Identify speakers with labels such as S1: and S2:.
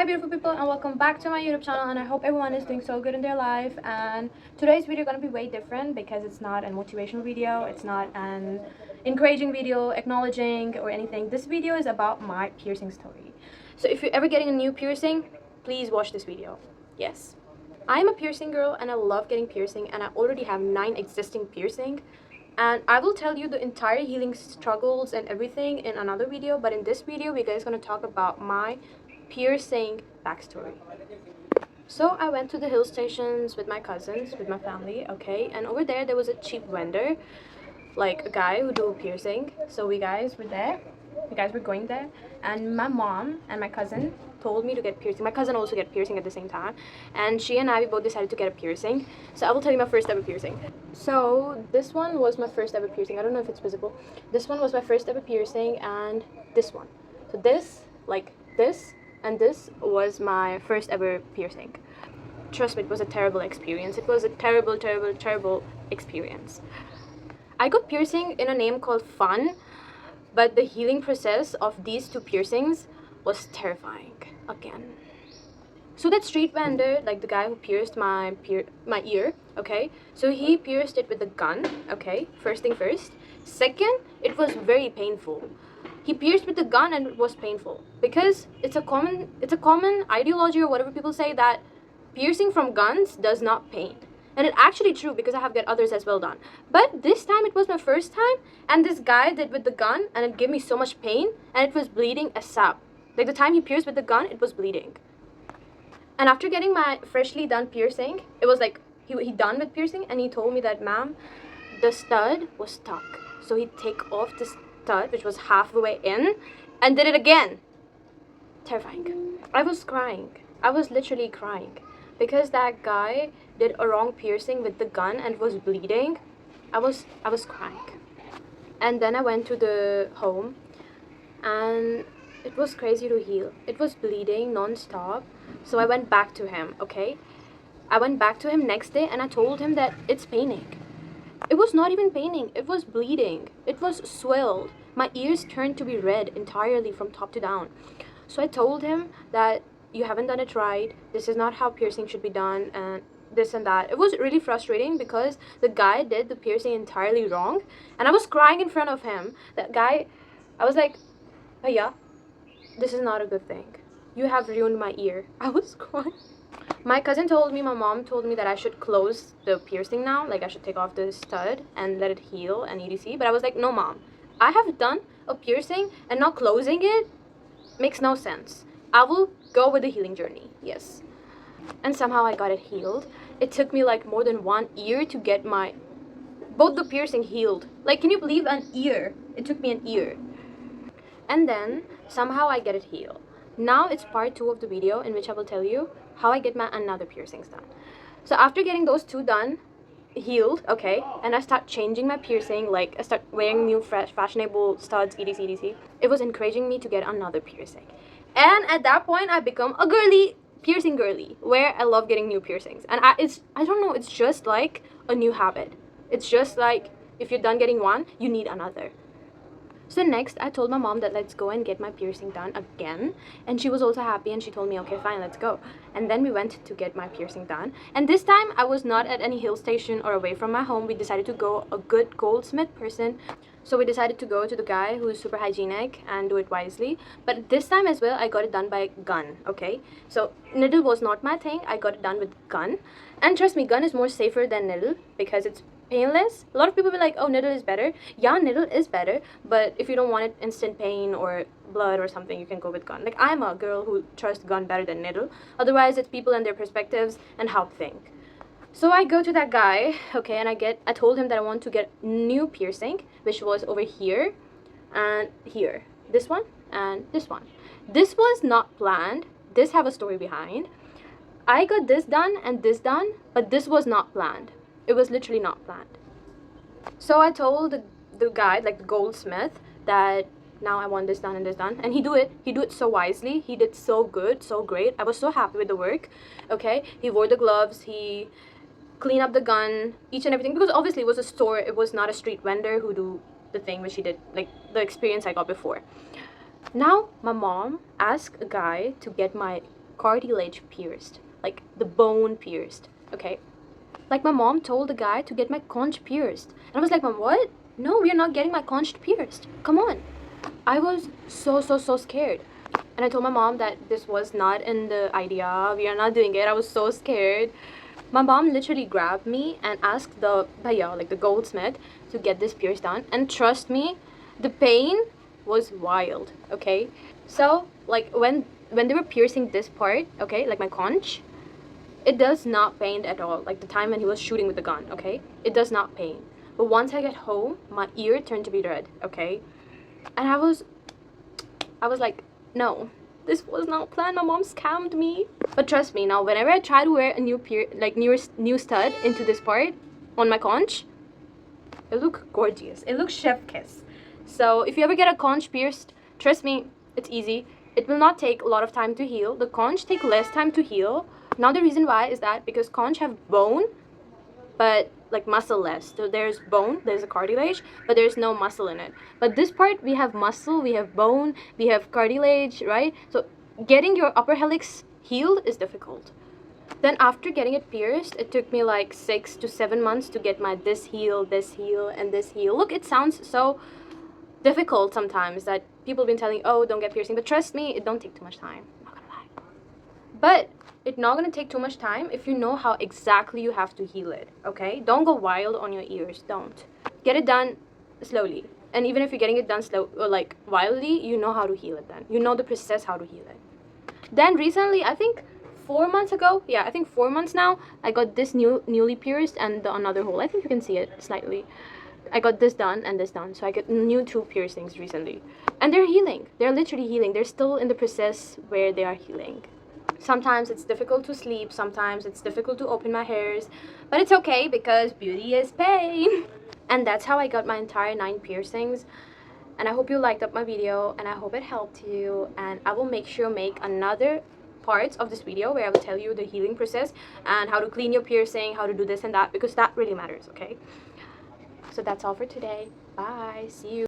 S1: Hi beautiful people, and welcome back to my YouTube channel, and I hope everyone is doing so good in their life. And today's video gonna be way different because it's not a motivational video, it's not an encouraging video, acknowledging or anything. This video is about my piercing story. So if you're ever getting a new piercing, please watch this video. Yes, I'm a piercing girl and I love getting piercing, and I already have 9 existing piercing. And I will tell you the entire healing struggles and everything in another video, but in this video we're guys gonna talk about my piercing backstory. So I went to the hill stations with my cousins, with my family, okay, and over there was a cheap vendor, like a guy who do piercing. So we guys were there, we guys were going there, and my mom and my cousin told me to get piercing. My cousin also get piercing at the same time, and she and I, we both decided to get a piercing. So I will tell you my first ever piercing. So this one was my first ever piercing. I don't know if it's visible. This one was my first ever piercing, and this one. So this, like this, and this was my first ever piercing. Trust me, it was a terrible experience. It was a terrible, terrible, terrible experience. I got piercing in a name called fun, but the healing process of these 2 piercings was terrifying again. So that street vendor, like the guy who pierced my ear, okay, so he pierced it with a gun, okay, first thing first. Second, it was very painful. He pierced with the gun and it was painful because it's a common ideology or whatever people say that piercing from guns does not pain. And it's actually true because I have got others as well done. But this time it was my first time, and this guy did with the gun and it gave me so much pain, and it was bleeding a sap. Like the time he pierced with the gun, it was bleeding. And after getting my freshly done piercing, it was like he done with piercing, and he told me that, ma'am, the stud was stuck. So he'd take off the stud, which was halfway in, and did it again. Terrifying. I was crying. I was literally crying because that guy did a wrong piercing with the gun and was bleeding. I was crying. And then I went to the home, and it was crazy to heal. It was bleeding non-stop. So I went back to him, okay? I went back to him next day and I told him that it's paining. It was not even paining, it was bleeding. It was swelled. My ears turned to be red entirely from top to down. So I told him that you haven't done it right. This is not how piercing should be done, and this and that. It was really frustrating because the guy did the piercing entirely wrong, and I was crying in front of him. That guy, I was like, Bhaiya, this is not a good thing. You have ruined my ear. I was crying. My cousin told me, my mom told me that I should close the piercing now, like I should take off the stud and let it heal and etc. But I was like, no mom, I have done a piercing and now closing it makes no sense. I will go with the healing journey, yes. And somehow I got it healed. It took me like more than 1 year to get both the piercing healed. Like, can you believe an ear? It took me an year. And then somehow I get it healed. Now it's part 2 of the video in which I will tell you how I get my another piercings done. So after getting those 2 done, healed, okay, and I start changing my piercing, like I start wearing new fashionable studs, etc. It was encouraging me to get another piercing. And at that point I become a girly, piercing girly, where I love getting new piercings. And I don't know, it's just like a new habit. It's just like if you're done getting one, you need another. So next, I told my mom that let's go and get my piercing done again. And she was also happy and she told me, okay, fine, let's go. And then we went to get my piercing done. And this time, I was not at any hill station or away from my home. We decided to go a good goldsmith person. So we decided to go to the guy who is super hygienic and do it wisely. But this time as well, I got it done by gun, okay? So needle was not my thing. I got it done with gun. And trust me, gun is more safer than needle because it's painless. A lot of people be like, oh, needle is better. Yeah, needle is better, but if you don't want it instant pain or blood or something, you can go with gun. Like, I'm a girl who trusts gun better than needle. Otherwise, it's people and their perspectives and how to think. So I go to that guy, okay, and I told him that I want to get new piercing, which was over here and here. This one and this one. This was not planned. This have a story behind. I got this done and this done, but this was not planned. It was literally not planned. So I told the guy, like the goldsmith, that now I want this done and this done. And he do it so wisely. He did so good, so great. I was so happy with the work. Okay, he wore the gloves, he cleaned up the gun, each and everything, because obviously it was a store. It was not a street vendor who do the thing which he did, like the experience I got before. Now my mom asked a guy to get my cartilage pierced, like the bone pierced, okay? Like my mom told the guy to get my conch pierced. And I was like, Mom, what? No, we're not getting my conch pierced. Come on. I was so scared. And I told my mom that this was not in the idea. We are not doing it. I was so scared. My mom literally grabbed me and asked the bhaiya, like the goldsmith, to get this pierced done. And trust me, the pain was wild, okay? So, like, when they were piercing this part, okay, like my conch, it does not pain at all. Like the time when he was shooting with the gun, okay? It does not pain. But once I get home, my ear turned to be red, okay? And I was like, no, this was not planned. My mom scammed me. But trust me, now whenever I try to wear a new stud into this part on my conch, it looks gorgeous. It looks chef kiss. So if you ever get a conch pierced, trust me, it's easy. It will not take a lot of time to heal. The conch take less time to heal. Now the reason why is that because conch have bone, but like muscle less. So there's bone, there's a cartilage, but there's no muscle in it. But this part, we have muscle, we have bone, we have cartilage, right? So getting your upper helix healed is difficult. Then after getting it pierced, it took me like 6 to 7 months to get my this heal, and this heal. Look, it sounds so difficult sometimes that people have been telling, oh, don't get piercing. But trust me, it don't take too much time. I'm not gonna lie. But it's not gonna take too much time if you know how exactly you have to heal it, okay? Don't go wild on your ears, don't. Get it done slowly. And even if you're getting it done slow or like wildly, you know how to heal it then. You know the process how to heal it. Then recently, I think 4 months ago, yeah, I think 4 months now, I got this newly pierced and another hole. I think you can see it slightly. I got this done and this done. So I got new 2 piercings recently. And they're healing. They're literally healing. They're still in the process where they are healing. Sometimes it's difficult to sleep. Sometimes it's difficult to open my hairs. But it's okay because beauty is pain. And that's how I got my entire 9 piercings. And I hope you liked up my video and I hope it helped you. And I will make sure to make another parts of this video where I will tell you the healing process and how to clean your piercing, how to do this and that, because that really matters, okay? So that's all for today. Bye. See you.